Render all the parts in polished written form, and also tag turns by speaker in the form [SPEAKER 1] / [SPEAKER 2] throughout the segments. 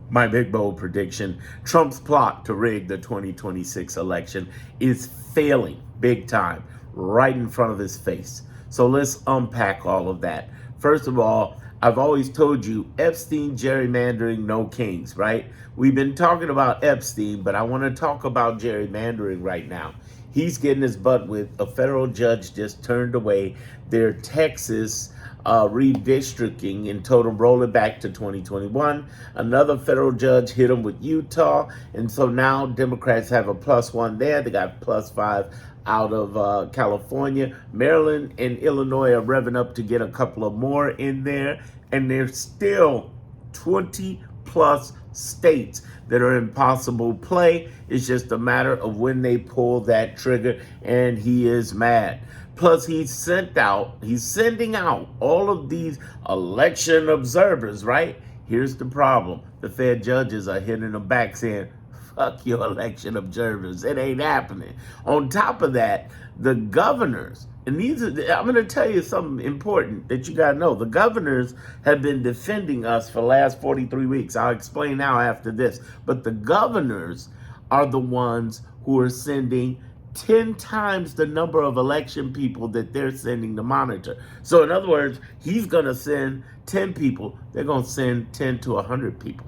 [SPEAKER 1] My big bold prediction: Trump's plot to rig the 2026 election is failing big time right in front of his face. So let's unpack all of that. First of all, I've always told you Epstein gerrymandering, no kings, right? We've been talking about Epstein, but I want to talk about gerrymandering right now. He's getting his butt with a federal judge just turned away their Texas redistricting and told him roll it back to 2021. Another federal judge hit him with Utah. And so now Democrats have a +1 there. They got +5 out of California. Maryland and Illinois are revving up to get a couple of more in there. And there's still 20 plus states that are in possible play. It's just a matter of when they pull that trigger, and he is mad. Plus, he's sending out all of these election observers, right? Here's the problem. The Fed judges are hitting them back saying, fuck your election observers. It ain't happening. On top of that, the governors, and I'm going to tell you something important that you got to know. The governors have been defending us for the last 43 weeks. I'll explain now after this. But the governors are the ones who are sending 10 times the number of election people that they're sending to monitor. So in other words, he's going to send 10 people. They're going to send 10 to 100 people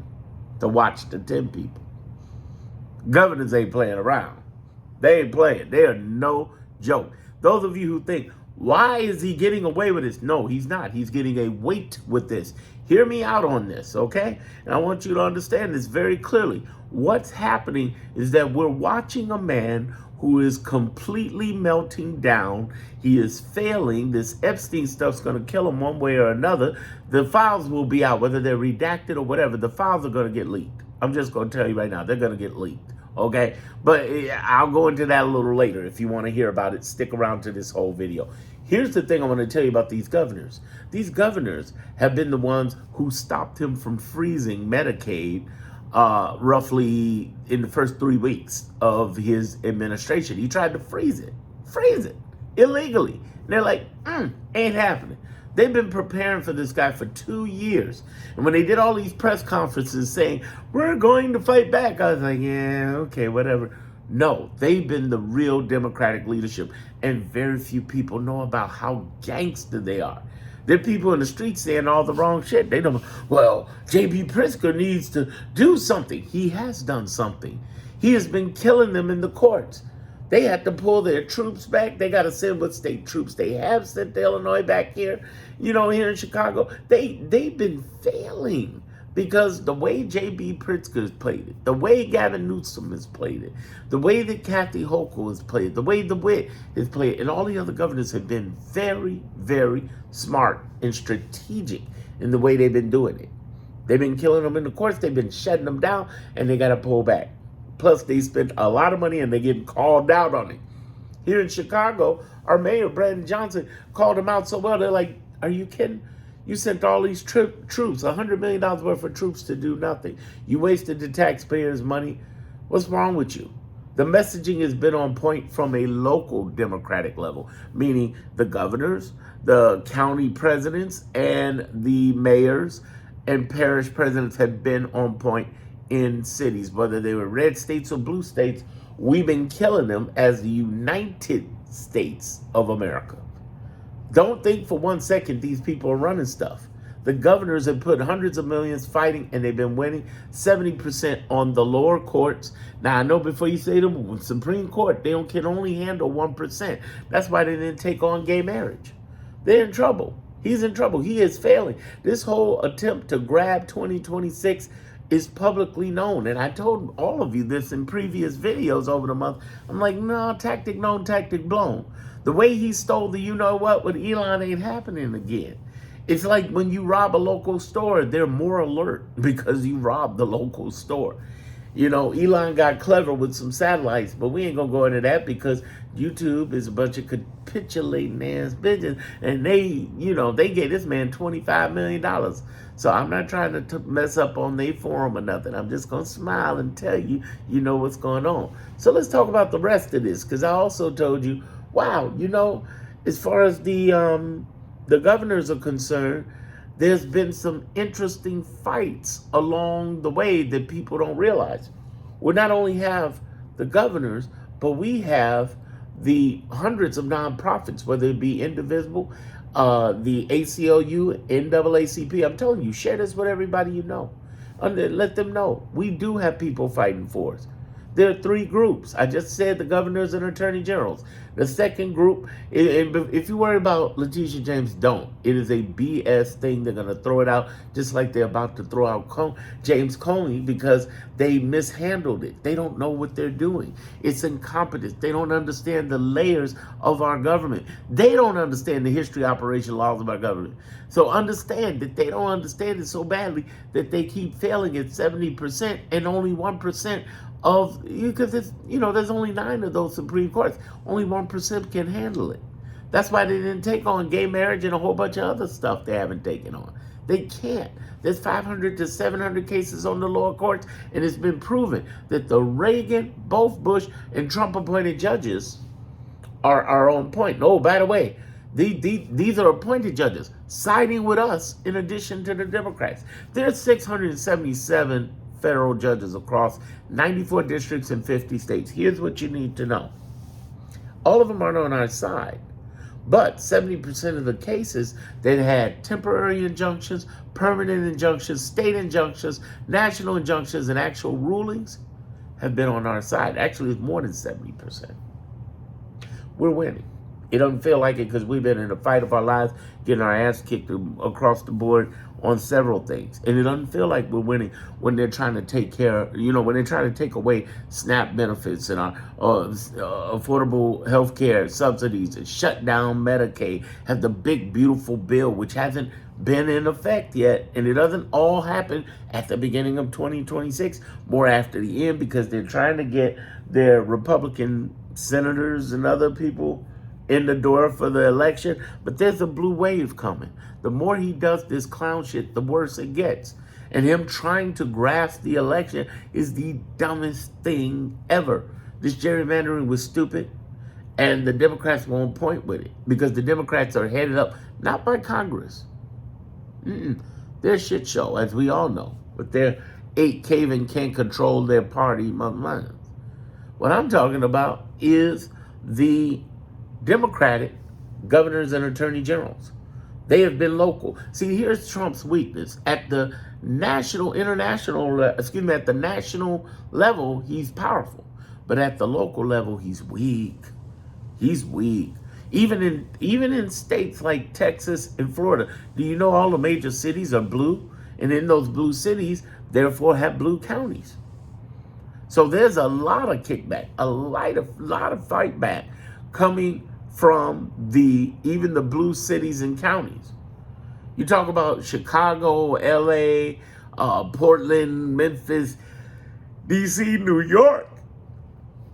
[SPEAKER 1] to watch the 10 people. Governors ain't playing around. They ain't playing. They are no joke. Those of you who think, why is he getting away with this? No, he's not. He's getting a weight with this. Hear me out on this, okay? And I want you to understand this very clearly. What's happening is that we're watching a man who is completely melting down. He is failing. This Epstein stuff's going to kill him one way or another. The files will be out, whether they're redacted or whatever. The files are going to get leaked. I'm just going to tell you right now, they're going to get leaked. Okay, but I'll go into that a little later. If you want to hear about it, stick around to this whole video. Here's the thing I want to tell you about these governors. These governors have been the ones who stopped him from freezing Medicaid roughly in the first 3 weeks of his administration. He tried to freeze it illegally. And they're like, ain't happening. They've been preparing for this guy for 2 years. And when they did all these press conferences saying, we're going to fight back, I was like, yeah, okay, whatever. No, they've been the real Democratic leadership. And very few people know about how gangster they are. There are people in the streets saying all the wrong shit. They don't, well, J.B. Pritzker needs to do something. He has done something. He has been killing them in the courts. They had to pull their troops back. They got to send what state troops they have sent to Illinois back here, here in Chicago. They've been failing because the way J.B. Pritzker has played it, the way Gavin Newsom has played it, the way that Kathy Hochul has played it, the way DeWitt has played it, and all the other governors have been very, very smart and strategic in the way they've been doing it. They've been killing them in the courts. They've been shutting them down, and they got to pull back. Plus, they spent a lot of money and they're getting called out on it. Here in Chicago, our mayor, Brandon Johnson, called them out so well. They're like, are you kidding? You sent all these troops, $100 million worth of troops to do nothing. You wasted the taxpayers' money. What's wrong with you? The messaging has been on point from a local Democratic level, meaning the governors, the county presidents, and the mayors and parish presidents have been on point in cities, whether they were red states or blue states. We've been killing them as the United States of America. Don't think for 1 second these people are running stuff. The governors have put hundreds of millions fighting, and they've been winning 70% on the lower courts. Now, I know before you say the Supreme Court, they can only handle 1%. That's why they didn't take on gay marriage. They're in trouble. He's in trouble. He is failing. This whole attempt to grab 2026 is publicly known. And I told all of you this in previous videos over the month. I'm like, no, tactic known, tactic blown. The way he stole the you-know-what with Elon ain't happening again. It's like when you rob a local store, they're more alert because you robbed the local store. Elon got clever with some satellites, but we ain't going to go into that because YouTube is a bunch of capitulating ass bitches. And they gave this man $25 million. So I'm not trying to mess up on their forum or nothing. I'm just going to smile and tell you, what's going on. So let's talk about the rest of this, because I also told you, wow, as far as the governors are concerned, there's been some interesting fights along the way that people don't realize. We not only have the governors, but we have the hundreds of nonprofits, whether it be Indivisible, the ACLU, NAACP. I'm telling you, share this with everybody you know. Let them know we do have people fighting for us. There are three groups. I just said the governors and attorney generals. The second group, if you worry about Letitia James, don't. It is a BS thing. They're going to throw it out just like they're about to throw out James Comey because they mishandled it. They don't know what they're doing. It's incompetence. They don't understand the layers of our government. They don't understand the history, operation, laws of our government. So understand that they don't understand it so badly that they keep failing at 70% and only 1% of, because it's, there's only 9 of those Supreme Courts. Only 1% can handle it. That's why they didn't take on gay marriage and a whole bunch of other stuff they haven't taken on. They can't. There's 500 to 700 cases on the lower courts, and it's been proven that the Reagan, both Bush, and Trump-appointed judges are on point. Oh, by the way, these are appointed judges siding with us in addition to the Democrats. There's 677 federal judges across 94 districts in 50 states. Here's what you need to know. All of them aren't on our side, but 70% of the cases that had temporary injunctions, permanent injunctions, state injunctions, national injunctions, and actual rulings have been on our side. Actually, it's more than 70%. We're winning. It doesn't feel like it because we've been in the fight of our lives, getting our ass kicked across the board on several things. And it doesn't feel like we're winning when they're trying to take care, when they're trying to take away SNAP benefits and our affordable health care subsidies and shut down Medicaid, have the big, beautiful bill, which hasn't been in effect yet. And it doesn't all happen at the beginning of 2026, more after the end, because they're trying to get their Republican senators and other people in the door for the election. But there's a blue wave coming. The more he does this clown shit, the worse it gets. And him trying to grasp the election is the dumbest thing ever. This gerrymandering was stupid, and the Democrats won't point with it because the Democrats are headed up not by Congress. They're a shit show, as we all know. But they're 8 cave-in can't control their party minds. What I'm talking about is the Democratic governors and attorney generals. They have been local. See, here's Trump's weakness. At the national level, he's powerful. But at the local level, he's weak. He's weak. Even in states like Texas and Florida, do you know all the major cities are blue? And in those blue cities, therefore, have blue counties. So there's a lot of kickback, a lot of fight back coming from even the blue cities and counties. You talk about Chicago, LA, Portland, Memphis, DC, New York,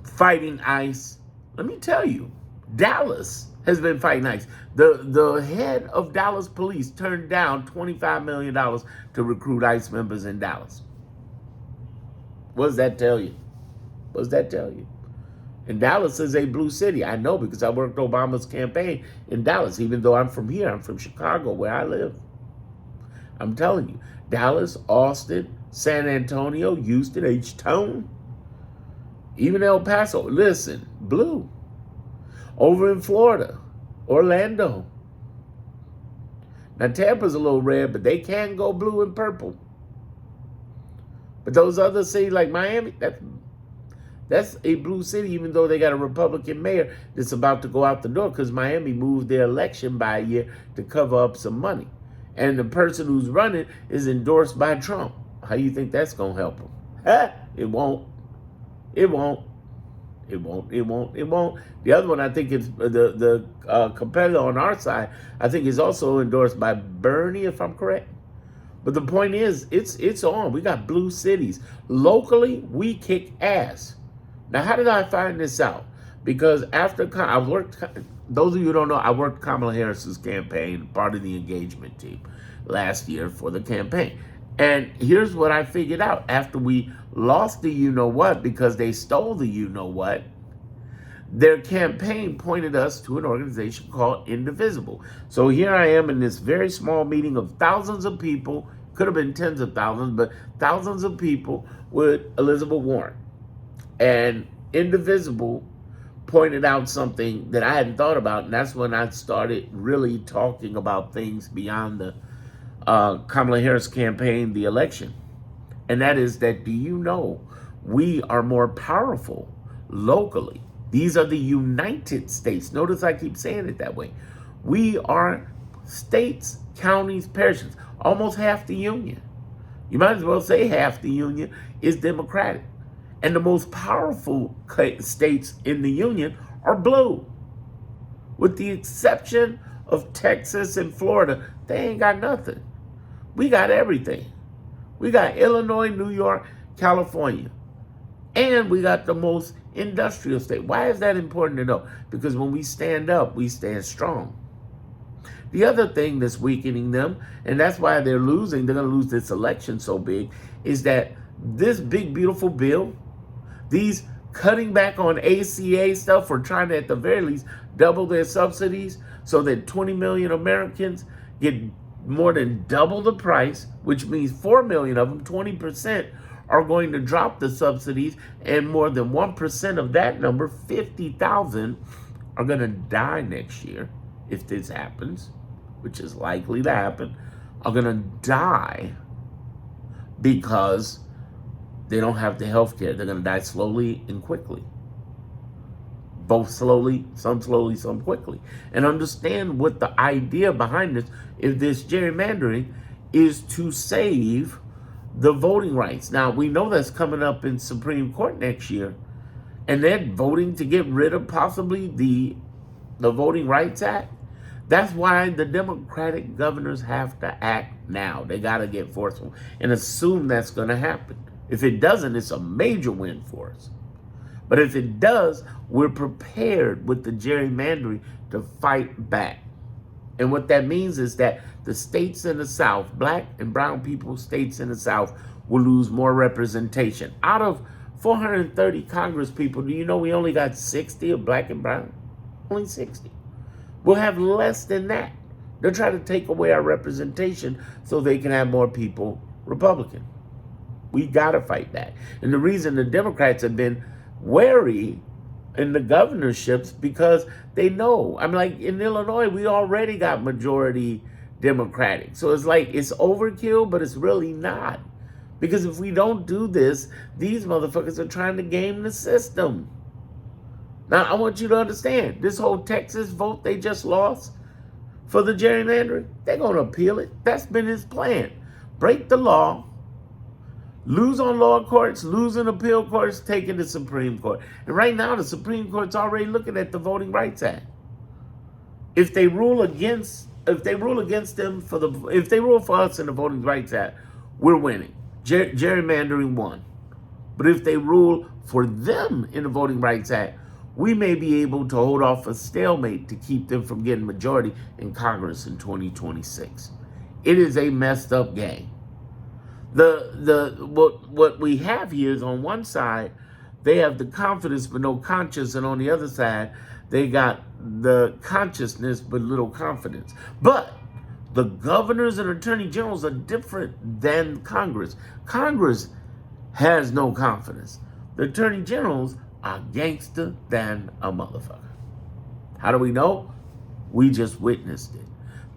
[SPEAKER 1] fighting ICE. Let me tell you, Dallas has been fighting ICE. The head of Dallas police turned down $25 million to recruit ICE members in Dallas. What does that tell you? What does that tell you? And Dallas is a blue city. I know because I worked Obama's campaign in Dallas, even though I'm from here. I'm from Chicago, where I live. I'm telling you, Dallas, Austin, San Antonio, Houston, H-Town, even El Paso. Listen, blue. Over in Florida, Orlando. Now, Tampa's a little red, but they can go blue and purple. But those other cities like Miami, that's a blue city, even though they got a Republican mayor that's about to go out the door because Miami moved their election by a year to cover up some money. And the person who's running is endorsed by Trump. How do you think that's going to help them? It won't. It won't. It won't. It won't. It won't. The other one, I think, is the competitor on our side, I think is also endorsed by Bernie, if I'm correct. But the point is, it's on. We got blue cities. Locally, we kick ass. Now, how did I find this out? Because after I worked, those of you who don't know, I worked Kamala Harris's campaign, part of the engagement team last year for the campaign. And here's what I figured out. After we lost the you-know-what because they stole the you-know-what, their campaign pointed us to an organization called Indivisible. So here I am in this very small meeting of thousands of people, could have been tens of thousands, but thousands of people with Elizabeth Warren. And Indivisible pointed out something that I hadn't thought about, and that's when I started really talking about things beyond the Kamala Harris campaign, the election. And that is that, do you know, we are more powerful locally. These are the United States. Notice I keep saying it that way. We are states, counties, parishes, almost half the union. You might as well say half the union is Democratic. And the most powerful states in the union are blue. With the exception of Texas and Florida, they ain't got nothing. We got everything. We got Illinois, New York, California. And we got the most industrial state. Why is that important to know? Because when we stand up, we stand strong. The other thing that's weakening them, and that's why they're losing, they're going to lose this election so big, is that this big, beautiful bill, these cutting back on ACA stuff, for trying to, at the very least, double their subsidies so that 20 million Americans get more than double the price, which means 4 million of them, 20%, are going to drop the subsidies, and more than 1% of that number, 50,000, are going to die next year if this happens, which is likely to happen, are going to die because they don't have the health care. They're going to die slowly and quickly. Both slowly, some quickly. And understand what the idea behind this, if this gerrymandering, is to save the voting rights. Now, we know that's coming up in Supreme Court next year, and they're voting to get rid of possibly the Voting Rights Act. That's why the Democratic governors have to act now. They got to get forceful and assume that's going to happen. If it doesn't, it's a major win for us. But if it does, we're prepared with the gerrymandering to fight back. And what that means is that the states in the South, black and brown people states in the South, will lose more representation. Out of 430 Congress people, do you know we only got 60 of black and brown? Only 60. We'll have less than that. They'll try to take away our representation so they can have more people Republican. We got to fight back. And the reason the Democrats have been wary in the governorships, because they know. I mean, like in Illinois, we already got majority Democratic. So it's like it's overkill, but it's really not. Because if we don't do this, these motherfuckers are trying to game the system. Now, I want you to understand, this whole Texas vote they just lost for the gerrymandering, they're going to appeal it. That's been his plan. Break the law, lose on lower courts, lose in appeal courts, take it to Supreme Court. And right now, the Supreme Court's already looking at the Voting Rights Act. If they rule against them if they rule for us in the Voting Rights Act, we're winning. Gerrymandering won. But if they rule for them in the Voting Rights Act, we may be able to hold off a stalemate to keep them from getting majority in Congress in 2026. It is a messed up game. What we have here is, on one side, they have the confidence but no conscience, and on the other side, they got the consciousness but little confidence. But the governors and attorney generals are different than Congress. Congress has no confidence. The attorney generals are gangster than a motherfucker. How do we know? We just witnessed it.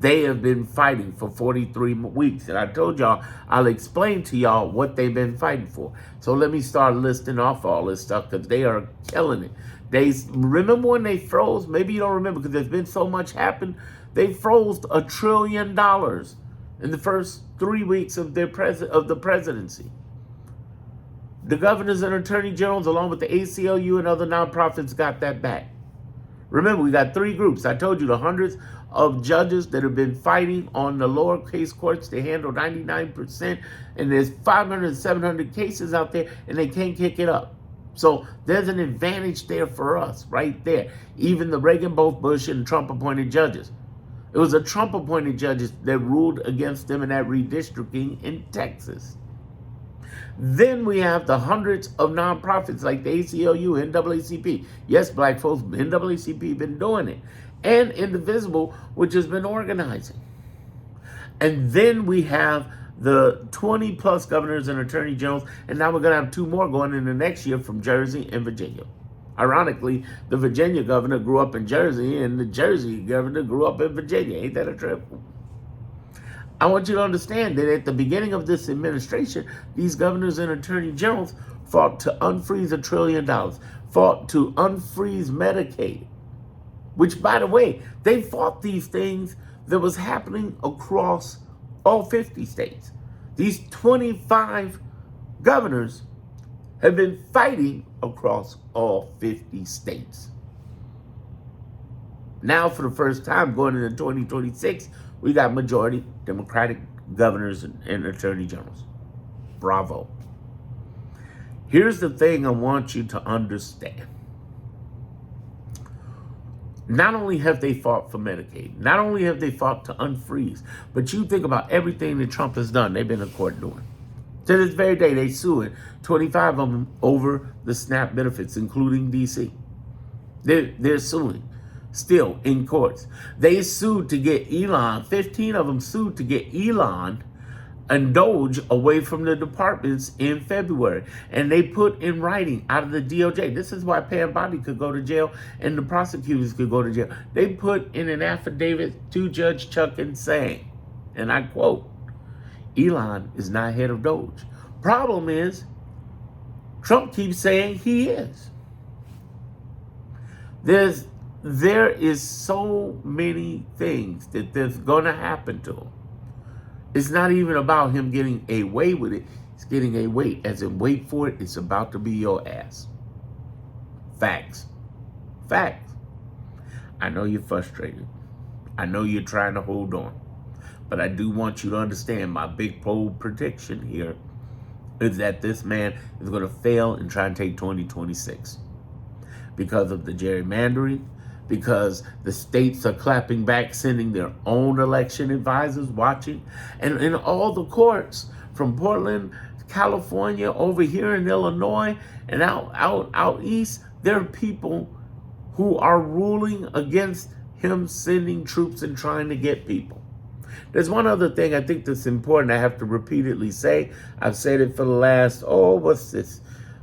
[SPEAKER 1] They have been fighting for 43 weeks. And I told y'all, I'll explain to y'all what they've been fighting for. So let me start listing off all this stuff, because they are killing it. They remember when they froze? Maybe you don't remember, because there's been so much happened. They froze $1 trillion in the first 3 weeks of the presidency. The governors and attorney generals, along with the ACLU and other nonprofits, got that back. Remember, we got 3 groups. I told you the hundreds of judges that have been fighting on the lower case courts to handle 99%, and there's 500, 700 cases out there, and they can't kick it up. So there's an advantage there for us, right there. Even the Reagan, both Bush, and Trump-appointed judges. It was the Trump-appointed judges that ruled against them in that redistricting in Texas. Then we have the hundreds of nonprofits like the ACLU, NAACP. Yes, black folks, NAACP been doing it. And Indivisible, which has been organizing. And then we have the 20 plus governors and attorney generals, and now we're going to have 2 more going in the next year from Jersey and Virginia. Ironically, the Virginia governor grew up in Jersey, and the Jersey governor grew up in Virginia. Ain't that a trip? I want you to understand that at the beginning of this administration, these governors and attorney generals fought to unfreeze $1 trillion, fought to unfreeze Medicaid, which, by the way, they fought these things that was happening across all 50 states. These 25 governors have been fighting across all 50 states. Now, for the first time going into 2026, we got majority Democratic governors and attorney generals. Bravo. Here's the thing I want you to understand. Not only have they fought for Medicaid, not only have they fought to unfreeze, but you think about everything that Trump has done, they've been in court doing. To this very day, they suing 25 of them over the SNAP benefits, including DC. They're suing still in courts. They sued to get Elon, 15 of them sued to get Elon and Doge away from the departments in February. And they put in writing out of the DOJ. This is why Pam Bondi could go to jail and the prosecutors could go to jail. They put in an affidavit to Judge Chutkan saying, and I quote, Elon is not head of Doge. Problem is, Trump keeps saying he is. There is so many things that's going to happen to him. It's not even about him getting away with it. It's getting a wait. As in, wait for it. It's about to be your ass. Facts. Facts. I know you're frustrated. I know you're trying to hold on. But I do want you to understand my big bold prediction here is that this man is going to fail and try and take 2026 because of the gerrymandering, because the states are clapping back, sending their own election advisors watching. And in all the courts from Portland, California, over here in Illinois, and out east, there are people who are ruling against him sending troops and trying to get people. There's one other thing I think that's important I have to repeatedly say. I've said it for the last,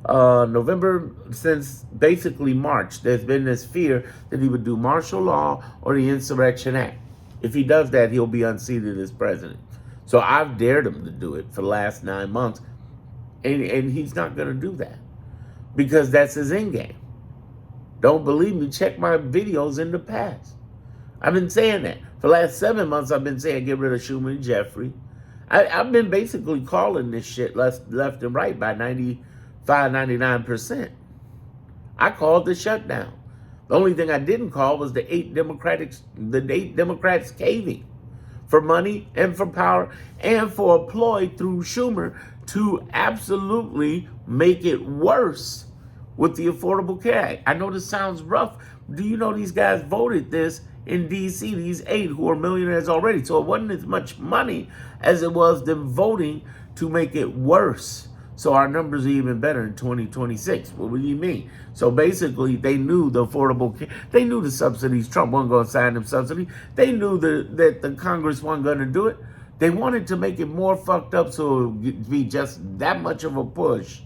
[SPEAKER 1] November, since basically March. There's been this fear that he would do martial law or the Insurrection Act. If he does that, he'll be unseated as president. So I've dared him to do it for the last 9 months. And he's not going to do that because that's his end game. Don't believe me? Check my videos in the past. I've been saying that. For the last 7 months, I've been saying get rid of Schumer and Jeffrey. I've been basically calling this shit left and right by 99%. I called the shutdown. The only thing I didn't call was the 8 Democrats caving for money and for power and for a ploy through Schumer to absolutely make it worse with the Affordable Care Act. I know this sounds rough. Do you know these guys voted this in D.C., these 8 who are millionaires already? So it wasn't as much money as it was them voting to make it worse. So our numbers are even better in 2026. What do you mean? So basically, they knew the Affordable Care, they knew the subsidies. Trump wasn't going to sign them subsidies. They knew that the Congress wasn't going to do it. They wanted to make it more fucked up so it would be just that much of a push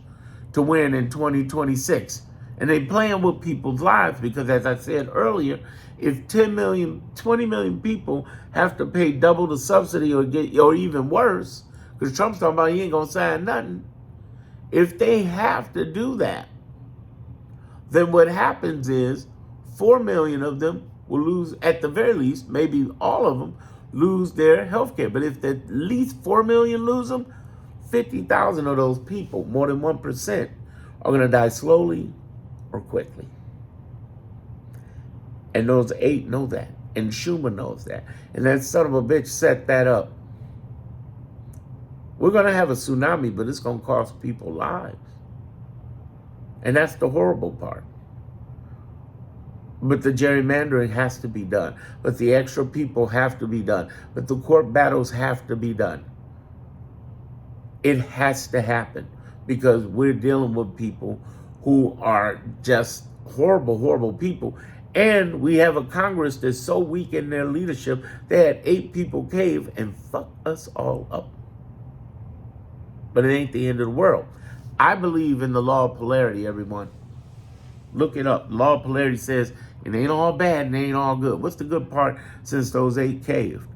[SPEAKER 1] to win in 2026. And they playing with people's lives because, as I said earlier, if 10 million, 20 million people have to pay double the subsidy or even worse, because Trump's talking about he ain't going to sign nothing. If they have to do that, then what happens is 4 million of them will lose, at the very least, maybe all of them, lose their health care. But if at least 4 million lose them, 50,000 of those people, more than 1%, are going to die slowly or quickly. And those 8 know that. And Schumer knows that. And that son of a bitch set that up. We're going to have a tsunami, but it's going to cost people lives. And that's the horrible part. But the gerrymandering has to be done. But the extra people have to be done. But the court battles have to be done. It has to happen. because we're dealing with people who are just horrible, horrible people. And we have a Congress that's so weak in their leadership, they had 8 people cave and fuck us all up. But it ain't the end of the world. I believe in the law of polarity, everyone. Look it up. Law of polarity says it ain't all bad and it ain't all good. What's the good part since those 8 caved?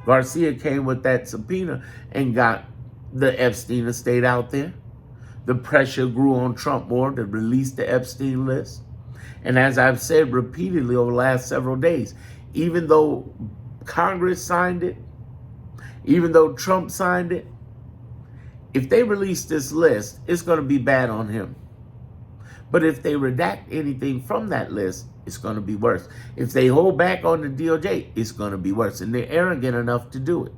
[SPEAKER 1] Garcia came with that subpoena and got the Epstein estate out there. The pressure grew on Trump more to release the Epstein list. And as I've said repeatedly over the last several days, even though Congress signed it, even though Trump signed it, if they release this list, it's going to be bad on him. But if they redact anything from that list, it's going to be worse. If they hold back on the DOJ, it's going to be worse. And they're arrogant enough to do it.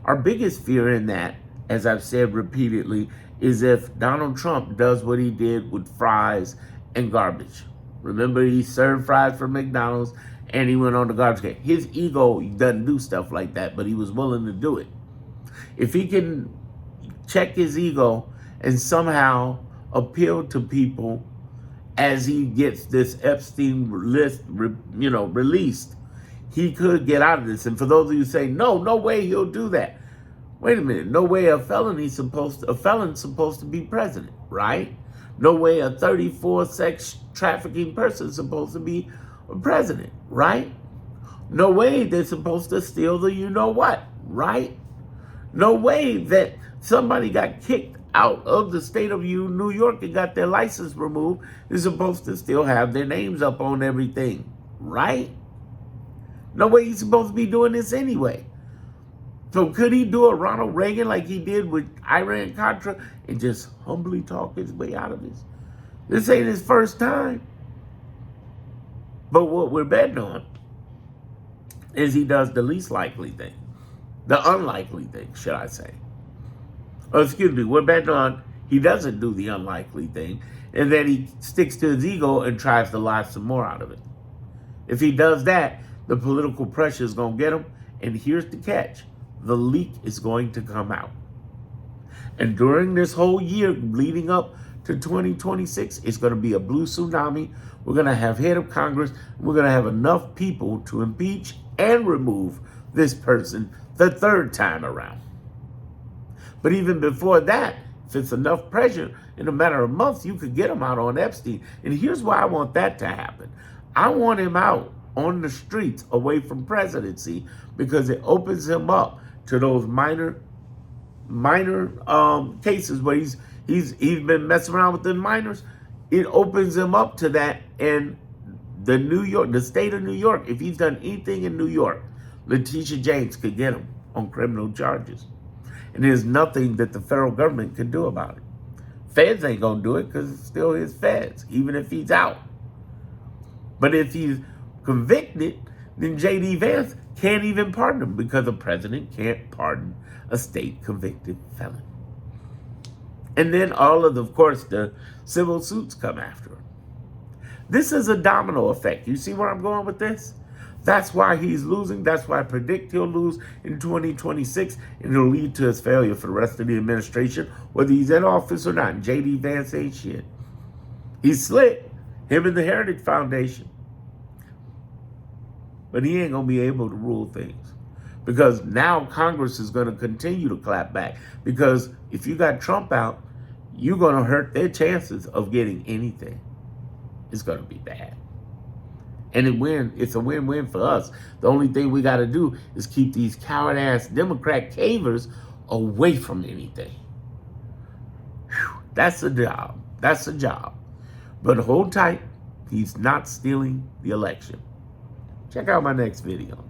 [SPEAKER 1] Our biggest fear in that, as I've said repeatedly, is if Donald Trump does what he did with fries and garbage. Remember, he served fries for McDonald's and he went on the garbage can. His ego doesn't do stuff like that, but he was willing to do it. If he can check his ego and somehow appeal to people as he gets this Epstein list, released, he could get out of this. And for those of you who say, no way he'll do that. Wait a minute, no way a felon's supposed to be president, right? No way a 34 sex trafficking person's supposed to be a president, right? No way they're supposed to steal the you-know-what, right? No way that somebody got kicked out of the state of New York and got their license removed is supposed to still have their names up on everything, right? No way he's supposed to be doing this anyway. So could he do a Ronald Reagan like he did with Iran-Contra and just humbly talk his way out of this? This ain't his first time. But what we're betting on is he does the least likely thing. The unlikely thing, should I say. Oh, excuse me, we're betting on he doesn't do the unlikely thing, and then he sticks to his ego and tries to lie some more out of it. If he does that, the political pressure is going to get him, and here's the catch. The leak is going to come out. And during this whole year leading up to 2026, it's going to be a blue tsunami. We're going to have head of Congress. We're going to have enough people to impeach and remove this person the 3rd time around. But even before that, if it's enough pressure, in a matter of months, you could get him out on Epstein. And here's why I want that to happen. I want him out on the streets away from presidency because it opens him up to those minor cases where he's been messing around with the minors. It opens him up to that, and the state of New York, if he's done anything in New York, Letitia James could get him on criminal charges. And there's nothing that the federal government can do about it. Feds ain't gonna do it because it's still his feds, even if he's out. But if he's convicted, then J.D. Vance can't even pardon him because the president can't pardon a state convicted felon. And then of course, the civil suits come after him. This is a domino effect. You see where I'm going with this? That's why he's losing. That's why I predict he'll lose in 2026, and it'll lead to his failure for the rest of the administration, whether he's in office or not. J.D. Vance ain't shit. He's slick, him and the Heritage Foundation. But he ain't going to be able to rule things. Because now Congress is going to continue to clap back. Because if you got Trump out, you're going to hurt their chances of getting anything. It's going to be bad. And it's a win-win for us. The only thing we got to do is keep these coward-ass Democrat cavers away from anything. Whew, that's a job. That's a job. But hold tight. He's not stealing the election. Check out my next video.